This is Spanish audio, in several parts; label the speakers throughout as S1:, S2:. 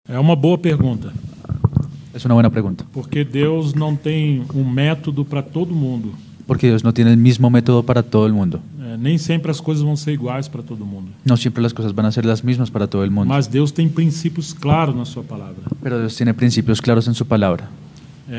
S1: É uma boa pergunta,
S2: Es una buena pregunta,
S1: porque Deus não tem um método para todo mundo.
S2: porque Dios no tiene el mismo método para todo el mundo.
S1: Nem sempre as coisas vão ser iguais para todo mundo.
S2: No siempre las cosas van a ser las mismas para todo el mundo,
S1: Mas Deus tem princípios claros na sua palavra.
S2: pero Dios tiene principios claros en su palabra.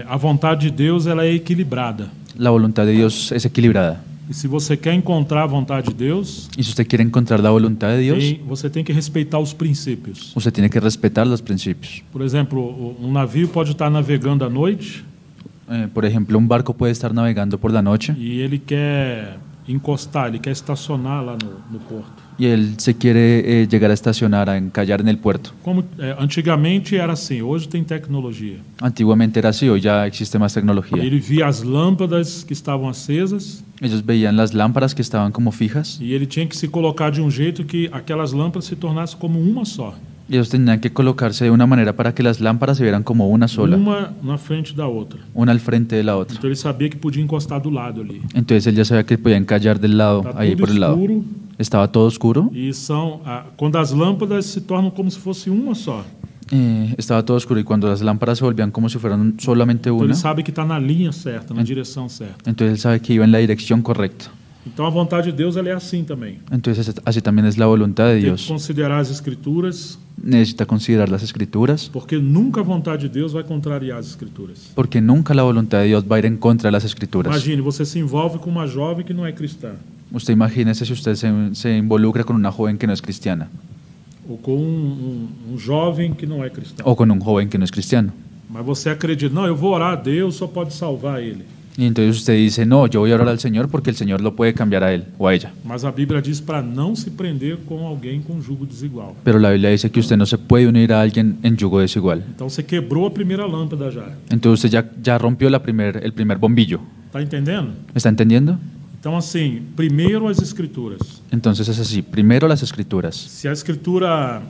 S1: A vontade de Deus ela é equilibrada.
S2: La voluntad de Dios es equilibrada.
S1: E se você quer encontrar a vontade de Deus,
S2: Y si usted quiere encontrar la voluntad de Dios,
S1: você tem que respeitar os princípios.
S2: usted tiene que respetar los principios.
S1: Por exemplo, um navio pode estar navegando à noite
S2: Por ejemplo, un barco puede estar navegando por la noche
S1: e ele quer encostar, ele quer estacionar lá no porto.
S2: y él se quiere llegar a estacionar, a encallar en el puerto.
S1: Como antigamente era assim, hoje tem tecnologia.
S2: Antiguamente era así, hoy ya existe más tecnología.
S1: Ele via as lâmpadas que estavam acesas
S2: Ellos veían las lámparas que estaban como fijas
S1: e ele tinha que se colocar de um jeito que aquelas lâmpadas se tornassem como uma só,
S2: y ellos tenían que colocarse de una manera para que las lámparas se vieran como una sola,
S1: uma na frente da outra.
S2: una al frente de la otra.
S1: Então ele sabia que podia encostar do lado ali.
S2: Entonces él ya sabía que podía encallar del lado,
S1: Está
S2: ahí
S1: tudo
S2: por el lado.
S1: escuro
S2: Estaba todo oscuro,
S1: e quando as lâmpadas se tornam como se fosse uma só.
S2: estaba todo oscuro y cuando las lámparas se volvían como si fueran solamente
S1: Então
S2: una,
S1: ele sabe que está na linha certa, na direção certa.
S2: entonces él sabe que iba en la dirección correcta.
S1: Então a vontade de Deus ela é assim também.
S2: Entonces así también es la voluntad de
S1: Tem que
S2: Dios.
S1: considerar as escrituras,
S2: Necesita considerar las escrituras,
S1: porque nunca a vontade de Deus vai contrariar as escrituras.
S2: porque nunca la voluntad de Dios va a ir en contra de las escrituras.
S1: Imagine, você se envolve com uma jovem que não é cristã,
S2: Usted imagínese si usted se involucra con una joven que no es cristiana
S1: ou com um jovem que não é cristão.
S2: o con un joven que no es cristiano.
S1: Mas você acredita, não, eu vou orar a Deus, só pode salvar ele.
S2: Y entonces usted dice, no, yo voy a orar al Señor porque el Señor lo puede cambiar a él o a ella.
S1: Mas a Bíblia diz para não se prender com alguém com jugo desigual.
S2: Pero la Biblia dice que usted no se puede unir a alguien en yugo desigual.
S1: Então você quebrou a primeira lâmpada já.
S2: Entonces usted ya rompió el primer bombillo.
S1: Está entendendo?
S2: ¿Me está entendiendo?
S1: Então assim, primeiro as escrituras.
S2: Entonces es así. Primero las escrituras.
S1: Se a escritura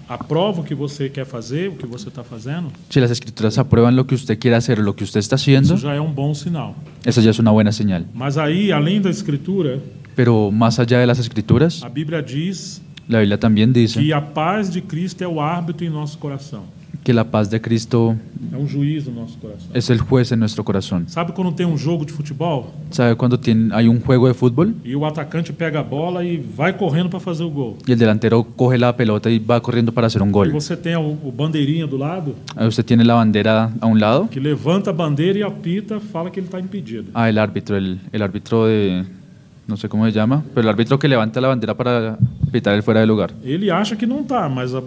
S1: aprova o que você quer fazer, o que você está fazendo,
S2: Si las escrituras aprueban lo que usted quiere hacer o lo que usted está haciendo,
S1: isso já é um bom sinal.
S2: eso ya es una buena señal.
S1: Mas aí, além da escritura,
S2: Pero más allá de las escrituras,
S1: a Bíblia diz
S2: la Biblia también dice
S1: que a paz de Cristo é o árbitro em nosso coração.
S2: que la paz de Cristo
S1: É um juiz no nosso coração.
S2: es el juez en nuestro corazón.
S1: Sabe quando tem um jogo de futebol
S2: ¿Sabe cuando hay un juego de fútbol
S1: e o atacante pega a bola e vai correndo para fazer o gol?
S2: y el delantero coge la pelota y va corriendo para hacer un
S1: E
S2: gol?
S1: você tem o bandeirinha do lado
S2: Ahí usted tiene la bandera a un lado.
S1: que levanta a bandeira e apita, fala que ele está impedido.
S2: El árbitro, el árbitro de, no sé cómo se llama, pero el árbitro que levanta la bandera para pitar el fuera de lugar.
S1: Ele acha que não está, mas o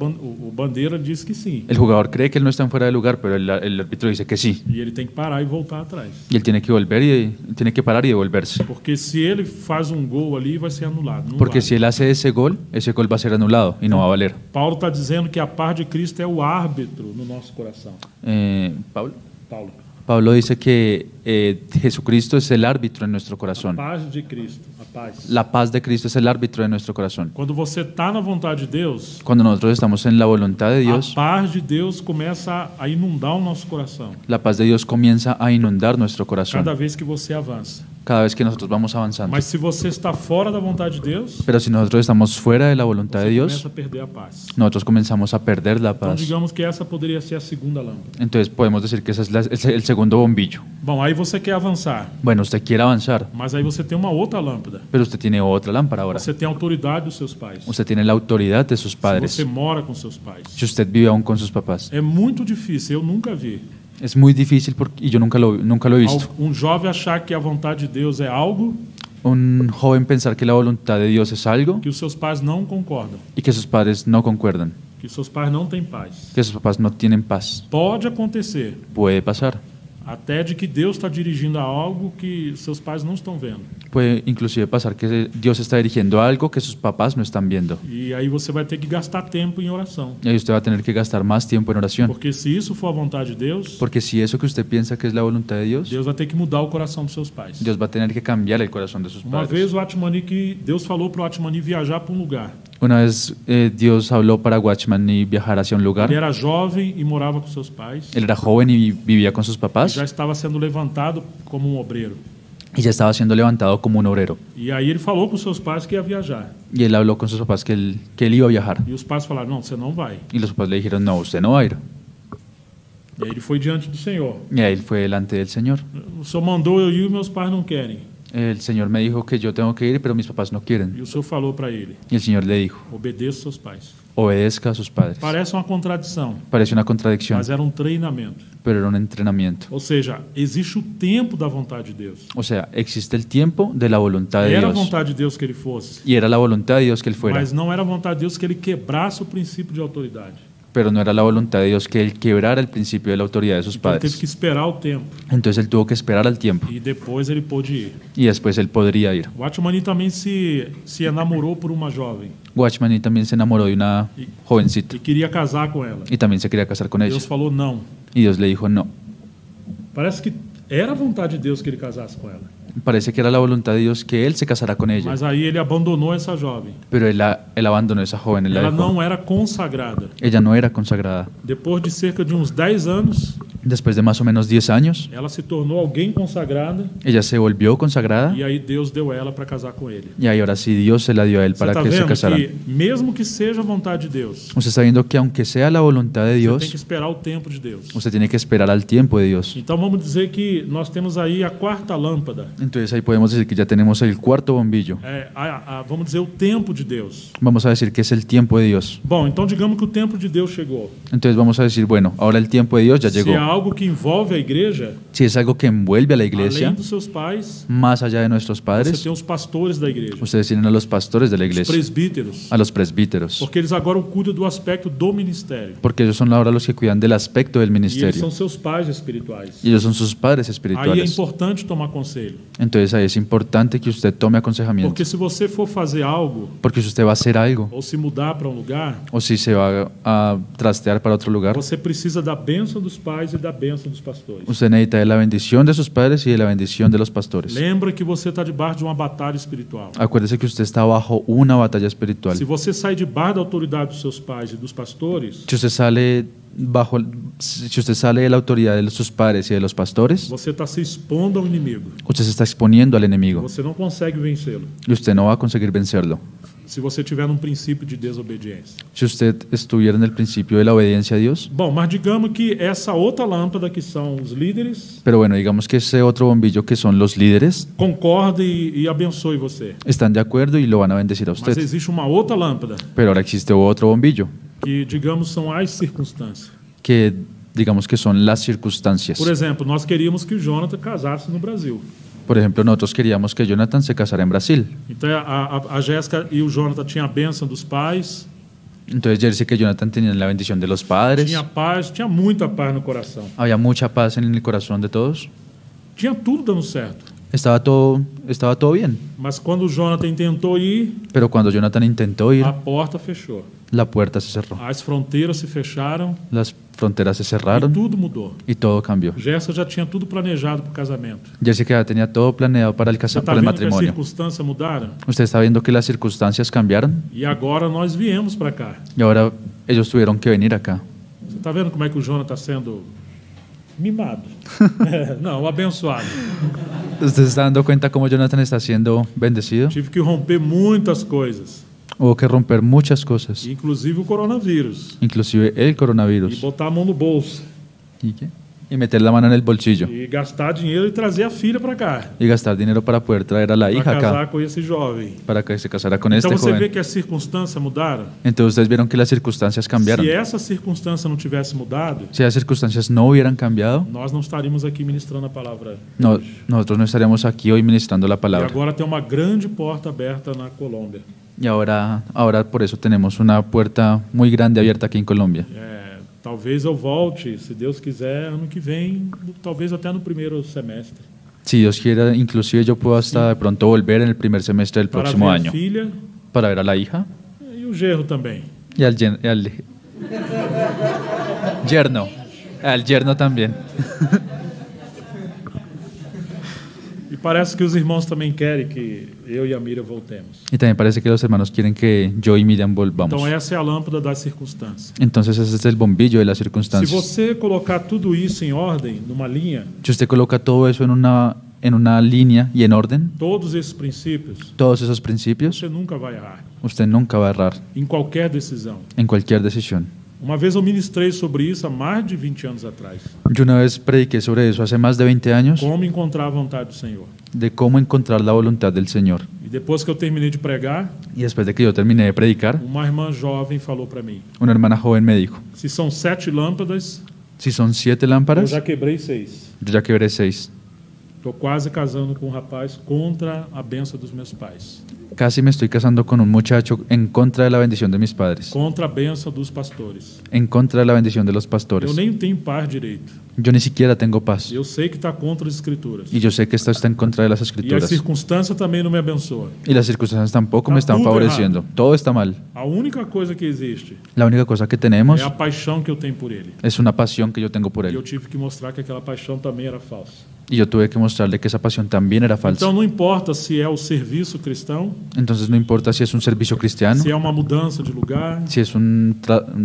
S1: bandeira diz que sim.
S2: El jugador cree que él no está en fuera de lugar, pero el árbitro dice que sí.
S1: E ele tem que parar e voltar atrás.
S2: Y él tiene que volver y tiene que parar y devolverse.
S1: Porque se ele faz um gol ali, vai ser anulado. Não
S2: Porque
S1: vale.
S2: si él hace ese gol va a ser anulado y no va a valer.
S1: Paulo está dizendo que a paz de Cristo é o árbitro no nosso coração.
S2: Pablo.
S1: Paulo.
S2: Pablo dice que Jesucristo es el árbitro en nuestro
S1: A
S2: corazón.
S1: paz de Cristo, a paz.
S2: La paz de Cristo es el árbitro de nuestro corazón.
S1: Quando você está na vontade de Deus,
S2: Cuando nosotros estamos en la voluntad de
S1: a
S2: Dios,
S1: paz de Deus começa a inundar o nosso coração.
S2: la paz de Dios comienza a inundar nuestro corazón
S1: Cada vez que você avança.
S2: cada vez que nosotros vamos avanzando.
S1: Mas se você está fora da vontade de Deus,
S2: Pero si nosotros estamos fuera de la voluntad de
S1: você
S2: Dios,
S1: começa a perder a paz.
S2: nosotros comenzamos a perder la
S1: Então
S2: paz.
S1: digamos que essa poderia ser a segunda lâmpada.
S2: Entonces podemos decir que ese es el segundo bombillo.
S1: Bom, aí você quer avançar,
S2: Bueno, usted quiere avanzar,
S1: mas aí você tem uma outra lâmpada.
S2: pero usted tiene otra lámpara ahora.
S1: Você tem a autoridade dos seus pais.
S2: Usted tiene la autoridad de sus
S1: Se
S2: padres.
S1: você mora com seus pais.
S2: Si usted vive aún con sus papás.
S1: É muito difícil, eu nunca vi.
S2: Es muy difícil y yo nunca lo he visto.
S1: Um jovem achar que a vontade de Deus é algo
S2: Un joven pensar que la voluntad de Dios es algo
S1: que os seus pais não concordam,
S2: y que sus padres no concuerdan,
S1: que seus pais não têm paz.
S2: que sus papás no tienen paz.
S1: Pode acontecer,
S2: Puede pasar.
S1: até de que Deus está dirigindo a algo que seus pais não estão vendo.
S2: Puede inclusive pasar que Dios está dirigiendo a algo que sus papás no están viendo.
S1: E aí você vai ter que gastar tempo em oração.
S2: Y ahí usted va a tener que gastar más tiempo en oración.
S1: Porque se isso for a vontade de Deus,
S2: Porque si eso que usted piensa que es la voluntad de Dios,
S1: Deus vai ter que mudar o coração dos seus pais.
S2: Dios va a tener que cambiar el corazón de sus
S1: Uma
S2: padres.
S1: vez o Atmani, que Deus falou para o Atmani viajar para um lugar.
S2: Una vez Dios habló para Watchman y viajar hacia un lugar.
S1: Ele era jovem e morava com seus pais.
S2: Él era joven y vivía con sus papás.
S1: Já estava sendo levantado como um obreiro.
S2: y ya estaba siendo levantado como un obrero.
S1: E aí ele falou com seus pais que ia viajar.
S2: Y él habló con sus papás que él iba a viajar.
S1: E os pais falaram, não, você não vai.
S2: Y los papás le dijeron, no, usted no va a ir.
S1: E aí ele foi diante do Senhor.
S2: Y ahí él fue delante del Señor.
S1: O Senhor mandou eu ir e meus pais não querem.
S2: El Señor me dijo que yo tengo que ir, pero mis papás no
S1: E
S2: quieren.
S1: o Senhor falou para ele,
S2: Y el Señor le dijo,
S1: obedeça seus pais.
S2: obedezca a sus padres.
S1: Parece uma contradição,
S2: Parece una contradicción,
S1: mas era um treinamento.
S2: pero era un entrenamiento.
S1: Ou seja, existe o tempo da vontade de Deus.
S2: O sea, existe el tiempo de la voluntad de
S1: Era a
S2: Dios.
S1: vontade de Deus que ele fosse,
S2: Y era la voluntad de Dios que él fuera,
S1: mas não era a vontade de Deus que ele quebrasse o princípio de autoridade.
S2: pero no era la voluntad de Dios que él quebrara el principio de la autoridad de sus
S1: Então ele teve
S2: padres.
S1: que esperar o tempo
S2: Entonces él tuvo que esperar al tiempo
S1: e depois ele pôde ir.
S2: y después él podría ir.
S1: O Atmani também se enamorou por uma jovem
S2: Watchman también se enamoró de una jovencita
S1: e queria casar com ela.
S2: y también se quería casar con ella.
S1: Deus falou não.
S2: Y Dios le dijo no.
S1: Parece que era a vontade de Deus que ele casasse com ela.
S2: Parece que era la voluntad de Dios que él se casara con ella,
S1: Mas aí ele abandonou essa jovem.
S2: pero él abandonó a esa joven, él la
S1: Ela
S2: dejó.
S1: não era consagrada.
S2: Ella no era consagrada.
S1: Depois de cerca de uns 10 anos,
S2: Después de más o menos 10 años,
S1: ela se tornou alguém consagrada
S2: ella se volvió consagrada
S1: e aí Deus deu ela para casar com ele.
S2: y ahí ahora sí Dios se la dio a él
S1: Você
S2: para
S1: está
S2: que se
S1: vendo
S2: casaran.
S1: que mesmo que seja a vontade de Deus,
S2: Usted está viendo que aunque sea la voluntad de
S1: você tem que
S2: Dios,
S1: esperar o tempo de Deus.
S2: usted tiene que esperar al tiempo de Dios.
S1: Então vamos dizer que nós temos aí a quarta lâmpada.
S2: Entonces ahí podemos decir que ya tenemos el cuarto bombillo.
S1: Vamos dizer o tempo de Deus.
S2: Vamos a decir que es el tiempo de Dios.
S1: Bom, então digamos que o tempo de Deus chegou.
S2: Entonces vamos a decir, bueno, ahora el tiempo de Dios ya
S1: Se é
S2: llegó.
S1: algo que envolve a igreja,
S2: Si es algo que envuelve a la
S1: além
S2: iglesia,
S1: dos seus pais,
S2: más allá de nuestros
S1: você
S2: padres,
S1: tem os pastores da igreja,
S2: ustedes tienen a los pastores de la
S1: os
S2: iglesia,
S1: presbíteros,
S2: a los presbíteros,
S1: porque eles agora cuidam do aspecto do ministério.
S2: porque ellos son ahora los que cuidan del aspecto del
S1: E eles
S2: ministerio.
S1: são seus pais espirituais.
S2: Y ellos son sus padres
S1: Aí é
S2: espirituales.
S1: importante tomar conselho,
S2: Entonces ahí es importante que usted tome aconsejamiento.
S1: porque se você for fazer algo
S2: Porque si usted va a hacer algo,
S1: ou se mudar para um lugar,
S2: o si se va a trastear para otro lugar,
S1: você precisa da bênção dos pais e da bênção dos pastores.
S2: usted necesita de la bendición de sus padres y de la bendición de los pastores.
S1: Lembra que você está debaixo de uma batalha espiritual.
S2: Acuérdese que usted está bajo una batalla espiritual.
S1: Se você sai debaixo da autoridade dos seus pais e dos pastores,
S2: Si usted sale de la autoridad de sus padres y de los pastores,
S1: você está se expondo ao inimigo.
S2: usted se está exponiendo al enemigo
S1: Você não consegue vencê-lo
S2: y usted no va a conseguir vencerlo.
S1: se você tiver num princípio de desobediência.
S2: Si usted estuviera en el principio de la obediencia a Dios.
S1: Bom, mas digamos que essa outra lâmpada, que são os líderes,
S2: Pero bueno, digamos que ese otro bombillo que son los líderes
S1: concorda e abençoe você.
S2: están de acuerdo y lo van a bendecir a
S1: Mas
S2: usted.
S1: existe uma outra lâmpada,
S2: Pero ahora existe otro bombillo
S1: que digamos são as circunstâncias.
S2: que digamos que son las circunstancias.
S1: Por exemplo, nós queríamos que o Jonathan casasse no Brasil.
S2: Por ejemplo, nosotros queríamos que Jonathan se casara en Brasil.
S1: Então a Jéssica e o Jonathan tinham a bênção dos pais,
S2: Entonces ya dice que Jonathan tenía la bendición de los padres.
S1: tinha paz, tinha muita paz no coração.
S2: Había mucha paz en el corazón de todos.
S1: Tinha tudo dando certo.
S2: Estaba todo bien.
S1: Mas quando o Jonathan tentou ir,
S2: Pero cuando Jonathan intentó ir,
S1: a porta fechou.
S2: la puerta se cerró.
S1: As fronteiras se fecharam
S2: Las fronteras se
S1: e
S2: cerraron
S1: tudo mudou.
S2: y todo cambió.
S1: Jéssica já tinha tudo planejado para o casamento.
S2: Jessica ya tenía todo planeado para el,
S1: Você está
S2: para el
S1: vendo que as
S2: matrimonio.
S1: circunstâncias mudaram?
S2: Usted está viendo que las circunstancias cambiaron
S1: E agora nós viemos para cá.
S2: y ahora ellos tuvieron que venir acá.
S1: Você está vendo como é que o Jonathan está sendo mimado? Não, abençoado.
S2: ¿Usted se está dando cuenta cómo Jonathan está siendo bendecido?
S1: Tive que romper muitas coisas,
S2: Hubo que romper muchas cosas,
S1: inclusive o coronavírus,
S2: inclusive el
S1: e
S2: coronavirus.
S1: botar a mão no bolso,
S2: ¿Y qué? Y meter la mano en el bolsillo
S1: e gastar dinheiro e trazer a filha para cá,
S2: y gastar dinero para poder traer a la
S1: para
S2: hija acá,
S1: casar com esse jovem.
S2: para que se casara con
S1: Então
S2: este
S1: você vê
S2: joven.
S1: que as circunstâncias mudaram.
S2: Entonces ustedes vieron que las circunstancias cambiaron.
S1: Se essa circunstância não tivesse mudado,
S2: Si las circunstancias no hubieran cambiado,
S1: nós não estaríamos aqui ministrando a palavra.
S2: no,
S1: hoje.
S2: nosotros no estaríamos aquí hoy ministrando la
S1: E
S2: palabra.
S1: agora tem uma grande porta aberta na Colômbia.
S2: Y ahora por eso tenemos una puerta muy grande abierta aquí en Colombia.
S1: Talvez eu volte, se Deus quiser, ano que vem, talvez até no primeiro semestre,
S2: Si Dios quiera, inclusive yo puedo hasta de pronto volver en el primer semestre del
S1: para
S2: próximo
S1: ver a
S2: año
S1: filha
S2: para ver a la hija
S1: e o genro também.
S2: y al yerno. Al yerno también.
S1: E parece que os irmãos também querem que eu e a Miriam voltemos.
S2: Y también parece que los hermanos quieren que yo y Miriam volvamos.
S1: Então essa é a lâmpada das circunstâncias.
S2: Entonces ese es el bombillo de las
S1: Se
S2: circunstancias.
S1: você colocar tudo isso em ordem, numa linha,
S2: Si usted coloca todo eso en en una línea y en orden,
S1: todos esses princípios,
S2: todos esos principios,
S1: você nunca vai errar,
S2: usted nunca va a errar
S1: em qualquer decisão.
S2: en cualquier decisión.
S1: Uma vez eu ministrei sobre isso há mais de 20 anos atrás.
S2: Yo una vez prediqué sobre eso hace más de 20 años,
S1: Como encontrar a vontade do Senhor.
S2: de cómo encontrar la voluntad del Señor.
S1: E depois que eu terminei de pregar,
S2: Y después de que yo terminé de predicar,
S1: uma irmã jovem falou para mim:
S2: una hermana joven me dijo,
S1: se são 7 lâmpadas,
S2: si son 7
S1: eu
S2: lámparas,
S1: já quebrei 6.
S2: yo ya quebré 6.
S1: Estou quase casando com um rapaz contra a benção dos meus pais,
S2: Casi me estoy casando con un muchacho en contra de la bendición de mis padres,
S1: contra a benção dos pastores.
S2: en contra de la bendición de los
S1: Eu
S2: pastores.
S1: nem tenho paz direito.
S2: Yo ni siquiera tengo paz.
S1: Eu sei que está contra as escrituras.
S2: Y yo sé que esto está en contra de las
S1: E a
S2: escrituras.
S1: circunstância também não me abençoa.
S2: Y las circunstancias tampoco me están
S1: Está todo
S2: favoreciendo. Todo está mal.
S1: A única coisa que existe
S2: La única cosa que tenemos
S1: é a paixão que eu tenho por ele.
S2: es una pasión que yo tengo por
S1: E eu
S2: él.
S1: tive que mostrar que aquela paixão também era falsa.
S2: Y yo tuve que mostrarle que esa pasión también era falsa.
S1: Então não importa se é o serviço cristão,
S2: Entonces no importa si es un servicio cristiano,
S1: se é uma mudança de lugar,
S2: si es un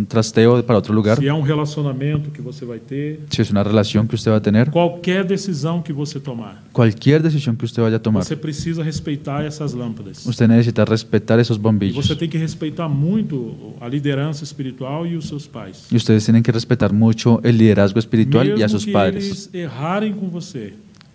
S2: trasteo para otro lugar,
S1: se é um relacionamento que você vai ter,
S2: si es una relación que usted va a tener,
S1: qualquer decisão que você tomar,
S2: cualquier decisión que usted vaya a tomar,
S1: você precisa respeitar essas lâmpadas.
S2: usted necesita respetar esos
S1: E
S2: bombillos.
S1: você tem que respeitar muito a liderança espiritual e os seus pais.
S2: Y ustedes tienen que respetar mucho el liderazgo espiritual y a
S1: Mesmo
S2: sus
S1: que
S2: padres,
S1: eles errarem com você.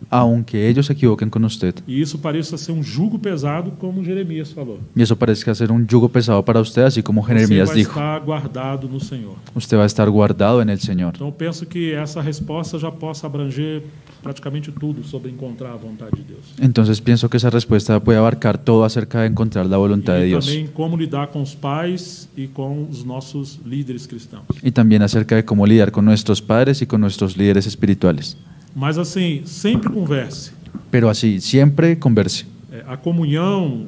S2: aunque ellos se equivoquen con usted.
S1: E isso pareça ser um jugo pesado, como Jeremias falou.
S2: Y eso parezca ser un yugo pesado para usted, así como
S1: Você
S2: Jeremías
S1: vai
S2: dijo.
S1: estar guardado no Senhor.
S2: Usted va a estar guardado en el Señor.
S1: Então, eu penso que essa resposta já possa abranger praticamente tudo sobre encontrar a vontade de Deus.
S2: Entonces pienso que esa respuesta puede abarcar todo acerca de encontrar la voluntad de
S1: E
S2: Dios.
S1: também como lidar com os pais e com os nossos líderes cristãos.
S2: Y también acerca de cómo lidiar con nuestros padres y con nuestros líderes espirituales.
S1: Mas assim, sempre converse.
S2: Pero así, siempre converse.
S1: A comunhão,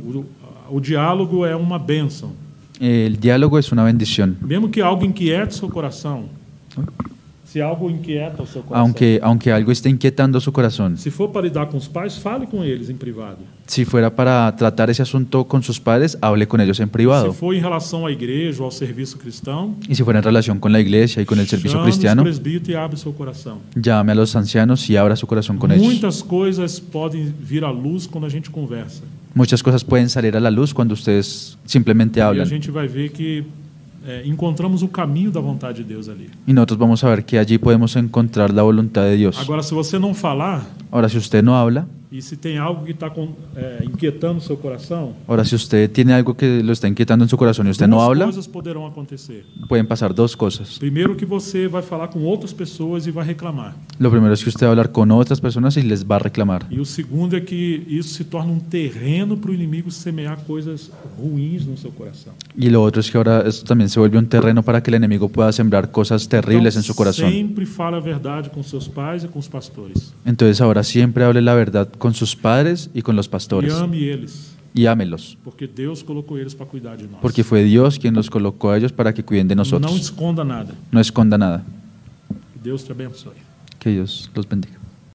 S1: o diálogo é uma bênção.
S2: El diálogo es una bendición.
S1: Mesmo que algo inquiete seu coração. Se algo inquieta o seu coração.
S2: Aunque algo esté inquietando su corazón.
S1: Se for para lidar com os pais, fale com eles em privado.
S2: Si fuera para tratar ese asunto con sus padres, hable con ellos en
S1: Se
S2: privado.
S1: for em relação à igreja ou ao serviço cristão,
S2: Y si fuera en relación con la iglesia y con el servicio
S1: chame
S2: cristiano,
S1: os presbíteros e abre seu coração.
S2: llame a los ancianos y abra su corazón con ellos.
S1: Muitas coisas podem vir à luz quando a gente conversa.
S2: Muchas cosas pueden salir a la luz cuando ustedes simplemente
S1: E a
S2: hablan.
S1: gente vai ver que encontramos o caminho da vontade de Deus ali.
S2: Y nosotros vamos a ver que allí podemos encontrar la voluntad de Dios.
S1: Agora, se você não falar,
S2: Ahora, si usted no habla,
S1: e se tem algo que está inquietando o seu coração,
S2: ahora si usted tiene algo que lo está inquietando en su corazón y usted no
S1: duas
S2: habla,
S1: coisas poderão acontecer.
S2: pueden pasar dos cosas.
S1: Primeiro, que você vai falar com outras pessoas e vai reclamar.
S2: Lo primero es que usted va a hablar con otras personas y les va a reclamar.
S1: E o segundo é que isso se torna um terreno para o inimigo semear coisas ruins no seu coração.
S2: Y lo otro es que ahora esto también se vuelve un terreno para que el enemigo pueda sembrar cosas terribles en su corazón.
S1: Sempre fale a verdade com seus pais e com os pastores.
S2: Entonces ahora siempre hable la verdad con sus padres y con los
S1: E
S2: pastores.
S1: ame eles,
S2: Y ámelos,
S1: porque Deus colocou eles para cuidar de nós.
S2: porque fue Dios quien los colocó a ellos para que cuiden de
S1: Não
S2: nosotros.
S1: esconda nada.
S2: No esconda nada.
S1: Que Deus te abençoe.
S2: Que Dios los bendiga.